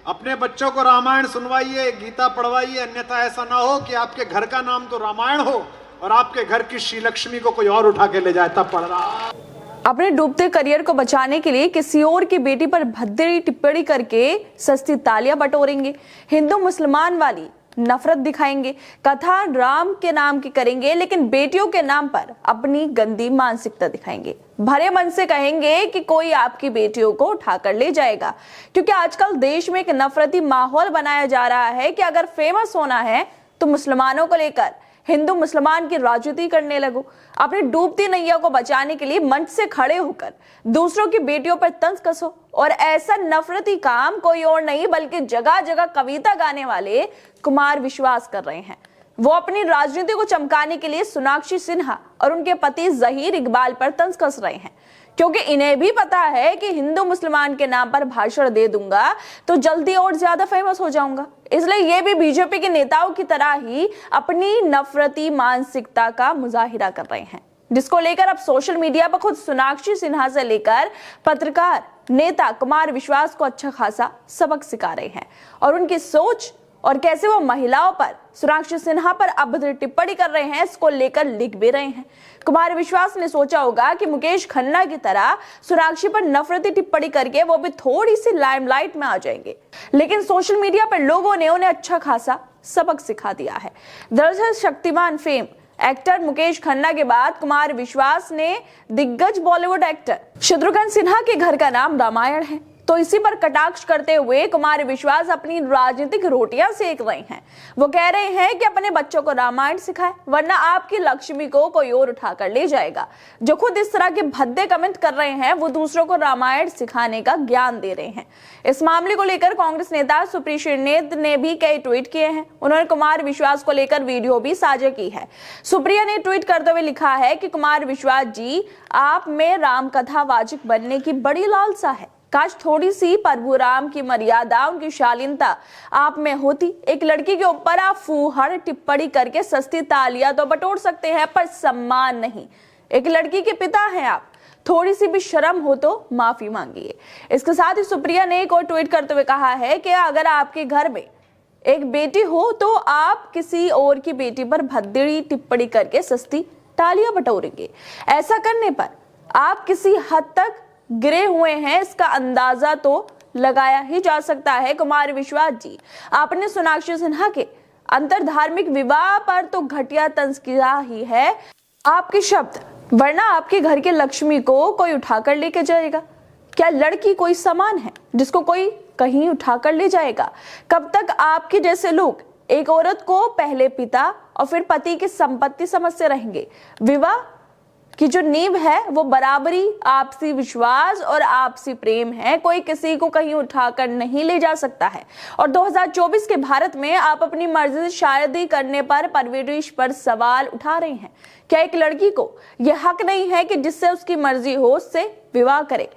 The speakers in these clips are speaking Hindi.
अपने बच्चों को रामायण सुनवाइए, गीता पढ़वाइए, अन्यथा ऐसा ना हो कि आपके घर का नाम तो रामायण हो और आपके घर की श्री लक्ष्मी को कोई और उठा के ले जाए, तब पढ़ रहा। अपने डूबते करियर को बचाने के लिए किसी और की बेटी पर भद्दी टिप्पणी करके सस्ती तालियां बटोरेंगे, हिंदू मुसलमान वाली नफरत दिखाएंगे, कथा राम के नाम की करेंगे, लेकिन बेटियों के नाम पर अपनी गंदी मानसिकता दिखाएंगे। भरे मन से कहेंगे कि कोई आपकी बेटियों को उठाकर ले जाएगा, क्योंकि आजकल देश में एक नफरती माहौल बनाया जा रहा है कि अगर फेमस होना है तो मुसलमानों को लेकर हिंदू मुसलमान की राजनीति करने लगो। अपनी डूबती नैया को बचाने के लिए मंच से खड़े होकर दूसरों की बेटियों पर तंज कसो, और ऐसा नफरती काम कोई और नहीं बल्कि जगह जगह कविता गाने वाले कुमार विश्वास कर रहे हैं। वो अपनी राजनीति को चमकाने के लिए सोनाक्षी सिन्हा और उनके पति जहीर इकबाल पर तंज कस रहे हैं, क्योंकि इन्हें भी पता है कि हिंदू मुसलमान के नाम पर भाषण दे दूंगा तो जल्दी और ज्यादा फेमस हो जाऊंगा। इसलिए ये भी बीजेपी के नेताओं की तरह ही अपनी नफरती मानसिकता का मुजाहिरा कर रहे हैं, जिसको लेकर अब सोशल मीडिया पर खुद सोनाक्षी सिन्हा से लेकर पत्रकार नेता कुमार विश्वास को अच्छा खासा सबक सिखा रहे हैं, और उनकी सोच और कैसे वो महिलाओं पर सोनाक्षी सिन्हा पर अभद्र टिप्पणी कर रहे हैं इसको लेकर लिख भी रहे हैं। कुमार विश्वास ने सोचा होगा कि मुकेश खन्ना की तरह सोनाक्षी पर नफरती टिप्पणी करके वो भी थोड़ी सी लाइमलाइट में आ जाएंगे, लेकिन सोशल मीडिया पर लोगों ने उन्हें अच्छा खासा सबक सिखा दिया है। दरअसल शक्तिमान फेम एक्टर मुकेश खन्ना के बाद कुमार विश्वास ने दिग्गज बॉलीवुड एक्टर शत्रुघ्न सिन्हा के घर का नाम रामायण है, तो इसी पर कटाक्ष करते हुए कुमार विश्वास अपनी राजनीतिक रोटियां सेक रहे हैं। वो कह रहे हैं कि अपने बच्चों को रामायण सिखाएं, वरना आपकी लक्ष्मी को कोई और उठाकर ले जाएगा। जो खुद इस तरह के भद्दे कमेंट कर रहे हैं वो दूसरों को रामायण सिखाने का ज्ञान दे रहे हैं। इस मामले को लेकर कांग्रेस नेता सुप्रिया श्रीनेत ने भी कई ट्वीट किए हैं। उन्होंने कुमार विश्वास को लेकर वीडियो भी साझा की है। सुप्रिया ने ट्वीट करते हुए लिखा है कि कुमार विश्वास जी, आप में राम कथा वाचक बनने की बड़ी लालसा है। काश थोड़ी सी प्रभु राम की मर्यादा, उनकी शालीनता आप में होती। एक लड़की के ऊपर आप फूहड़ टिप्पणी करके सस्ती तालियां तो बटोर सकते हैं, पर सम्मान नहीं। एक लड़की के पिता हैं आप, थोड़ी सी भी शर्म हो तो माफी मांगिए। इसके साथ ही सुप्रिया ने एक और ट्वीट करते हुए कहा है कि अगर आपके घर में एक बेटी हो तो आप किसी और की बेटी पर भद्दी टिप्पणी करके सस्ती तालियां बटोरेंगे। ऐसा करने पर आप किसी हद तक गिरे हुए हैं, इसका अंदाजा तो लगाया ही जा सकता है। कुमार विश्वास जी, आपने सोनाक्षी सिन्हा के अंतर धार्मिक विवाह पर तो घटिया तंज किया ही है। आपके शब्द, वरना आपके घर के लक्ष्मी को कोई उठाकर लेके जाएगा। क्या लड़की कोई सामान है जिसको कोई कहीं उठाकर ले जाएगा? कब तक आपके जैसे लोग एक औरत को पहले पिता और फिर पति की संपत्ति समझते रहेंगे? विवाह की जो नींव है वो बराबरी, आपसी विश्वास और आपसी प्रेम है। कोई किसी को कहीं उठाकर नहीं ले जा सकता है। और 2024 के भारत में आप अपनी मर्जी से शादी करने पर परवरिश पर सवाल उठा रहे हैं। क्या एक लड़की को यह हक नहीं है कि जिससे उसकी मर्जी हो उससे विवाह करे?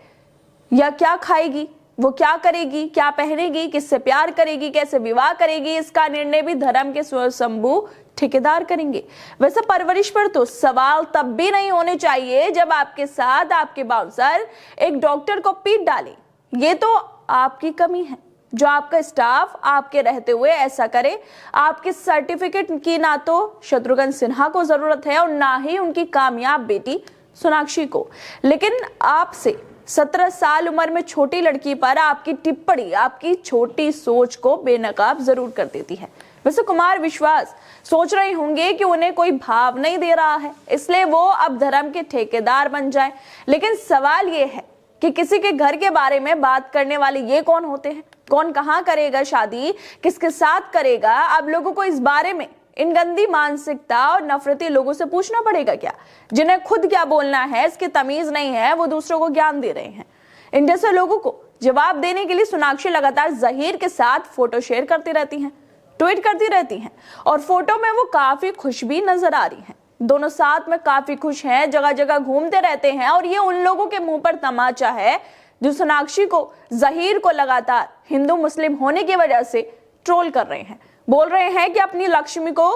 या क्या खाएगी, वो क्या करेगी, क्या पहनेगी, किससे प्यार करेगी, कैसे विवाह करेगी, इसका निर्णय भी धर्म के स्वयंभू ठेकेदार करेंगे। वैसे परवरिश पर तो सवाल तब भी नहीं होने चाहिए जब आपके साथ आपके बाउंसर एक डॉक्टर को पीट डाले। ये तो आपकी कमी है जो आपका स्टाफ आपके रहते हुए ऐसा करे। आपके सर्टिफिकेट की ना तो शत्रुघ्न सिन्हा को जरूरत है और ना ही उनकी कामयाब बेटी सोनाक्षी को, लेकिन आपसे 17 साल उम्र में छोटी लड़की पर आपकी टिप्पणी आपकी छोटी सोच को बेनकाब जरूर कर देती है। वैसे कुमार विश्वास सोच रहे होंगे कि उन्हें कोई भाव नहीं दे रहा है, इसलिए वो अब धर्म के ठेकेदार बन जाएं। लेकिन सवाल ये है कि किसी के घर के बारे में बात करने वाले ये कौन होते हैं? कौन कहाँ करेगा शादी, किसके साथ करेगा? अब लोगों को इस बारे में इन गंदी मानसिकता और नफरती लोगों से पूछना पड़ेगा क्या? जिन्हें खुद क्या बोलना है इसकी तमीज नहीं है, वो दूसरों को ज्ञान दे रहे हैं। इन जैसे लोगों को जवाब देने के लिए सोनाक्षी लगातार जहीर के साथ फोटो शेयर करती रहती हैं, ट्वीट करती रहती हैं, और फोटो में वो काफी खुश भी नजर आ रही हैं। दोनों साथ में काफी खुश हैं, जगह जगह घूमते रहते हैं, और ये उन लोगों के मुंह पर तमाचा है जो सोनाक्षी को, जहीर को लगातार हिंदू मुस्लिम होने की वजह से ट्रोल कर रहे हैं। बोल रहे हैं कि अपनी लक्ष्मी को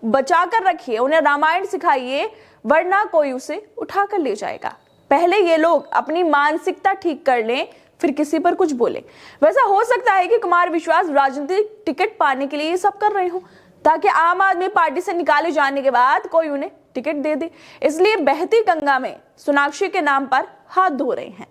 बचा कर रखिए, उन्हें रामायण सिखाइए, वरना कोई उसे उठा कर ले जाएगा। पहले ये लोग अपनी मानसिकता ठीक कर लें, फिर किसी पर कुछ बोले। वैसा हो सकता है कि कुमार विश्वास राजनीतिक टिकट पाने के लिए ये सब कर रहे हो, ताकि आम आदमी पार्टी से निकाले जाने के बाद कोई उन्हें टिकट दे दे, इसलिए बहती गंगा में सोनाक्षी के नाम पर हाथ धो रहे हैं।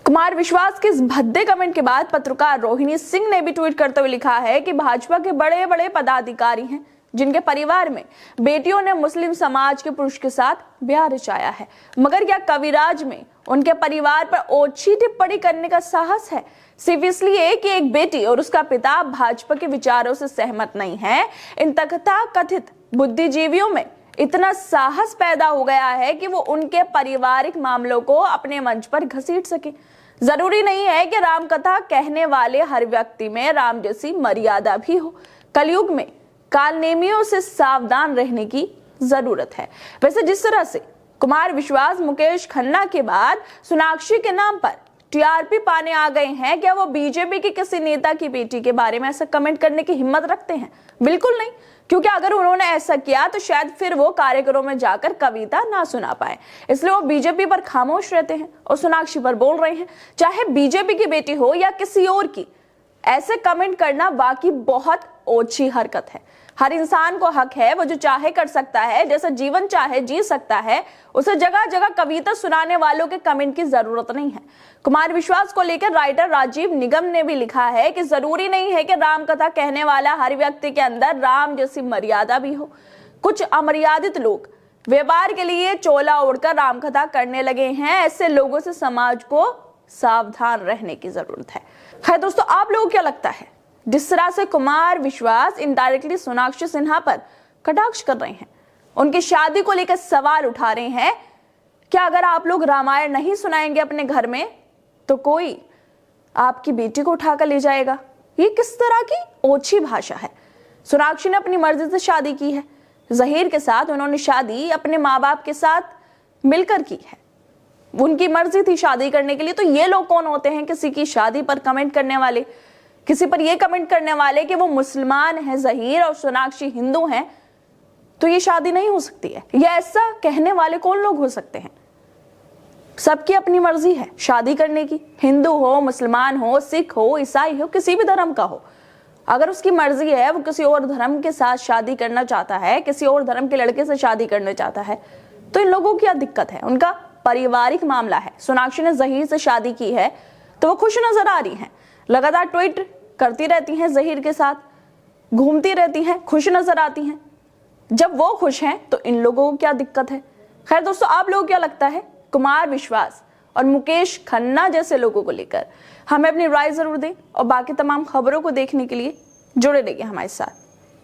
कुमार विश्वास के इस भद्दे कमेंट के बाद पत्रकार रोहिणी सिंह ने भी ट्वीट करते हुए लिखा है कि भाजपा के बड़े बड़े पदाधिकारी हैं जिनके परिवार में बेटियों ने मुस्लिम समाज के पुरुष के साथ ब्याह रचाया है, मगर क्या कविराज में उनके परिवार पर ओछी टिप्पणी करने का साहस है, सिर्फ इसलिए कि एक बेटी और उसका पिता भाजपा के विचारों से सहमत नहीं है। इन तथाकथित बुद्धिजीवियों में इतना साहस पैदा हो गया है कि वो उनके पारिवारिक मामलों को अपने मंच पर घसीट सके। जरूरी नहीं है कि राम कथा कहने वाले हर व्यक्ति में राम जैसी मर्यादा भी हो। कलयुग में कालनेमियों से सावधान रहने की जरूरत है। वैसे जिस तरह से कुमार विश्वास मुकेश खन्ना के बाद सोनाक्षी के नाम पर टीआरपी पाने आ गए हैं, क्या वो बीजेपी के किसी नेता की बेटी के बारे में ऐसा कमेंट करने की हिम्मत रखते हैं? बिल्कुल नहीं, क्योंकि अगर उन्होंने ऐसा किया तो शायद फिर वो कार्यक्रमों में जाकर कविता ना सुना पाए, इसलिए वो बीजेपी पर खामोश रहते हैं और सोनाक्षी पर बोल रहे हैं। चाहे बीजेपी की बेटी हो या किसी और की, ऐसे कमेंट करना वाकई बहुत ओछी हरकत है। हर इंसान को हक है, वो जो चाहे कर सकता है, जैसा जीवन चाहे जी सकता है। उसे जगह जगह कविता सुनाने वालों के कमेंट की जरूरत नहीं है। कुमार विश्वास को लेकर राइटर राजीव निगम ने भी लिखा है कि जरूरी नहीं है कि राम कथा कहने वाला हर व्यक्ति के अंदर राम जैसी मर्यादा भी हो। कुछ अमर्यादित लोग व्यवहार के लिए चोला ओढ़कर राम कथा करने लगे हैं। ऐसे लोगों से समाज को सावधान रहने की जरूरत है। खैर दोस्तों, आप लोगों को क्या लगता है? जिस तरह से कुमार विश्वास इनडायरेक्टली सोनाक्षी सिन्हा पर कटाक्ष कर रहे हैं, उनकी शादी को लेकर सवाल उठा रहे हैं, क्या अगर आप लोग रामायण नहीं सुनाएंगे अपने घर में तो कोई आपकी बेटी को उठाकर ले जाएगा? ये किस तरह की ओछी भाषा है। सोनाक्षी ने अपनी मर्जी से शादी की है, जहीर के साथ उन्होंने शादी अपने माँ बाप के साथ मिलकर की है, उनकी मर्जी थी शादी करने के लिए। तो ये लोग कौन होते हैं किसी की शादी पर कमेंट करने वाले, किसी पर ये कमेंट करने वाले कि वो मुसलमान है जहीर और सोनाक्षी हिंदू हैं तो ये शादी नहीं हो सकती है? ये ऐसा कहने वाले कौन लोग हो सकते हैं? सबकी अपनी मर्जी है शादी करने की, हिंदू हो, मुसलमान हो, सिख हो, ईसाई हो, किसी भी धर्म का हो। अगर उसकी मर्जी है, वो किसी और धर्म के साथ शादी करना चाहता है, किसी और धर्म के लड़के से शादी करना चाहता है, तो इन लोगों की क्या दिक्कत है? उनका पारिवारिक मामला है। सोनाक्षी ने जहीर से शादी की है तो वो खुश नजर आ रही हैं, लगातार ट्वीट करती रहती हैं, जहीर के साथ घूमती रहती हैं, खुश नजर आती हैं। जब वो खुश हैं तो इन लोगों को क्या दिक्कत है? खैर दोस्तों, आप लोगों को क्या लगता है कुमार विश्वास और मुकेश खन्ना जैसे लोगों को लेकर? हमें अपनी राय जरूर दें और बाकी तमाम खबरों को देखने के लिए जुड़े रहिए हमारे साथ।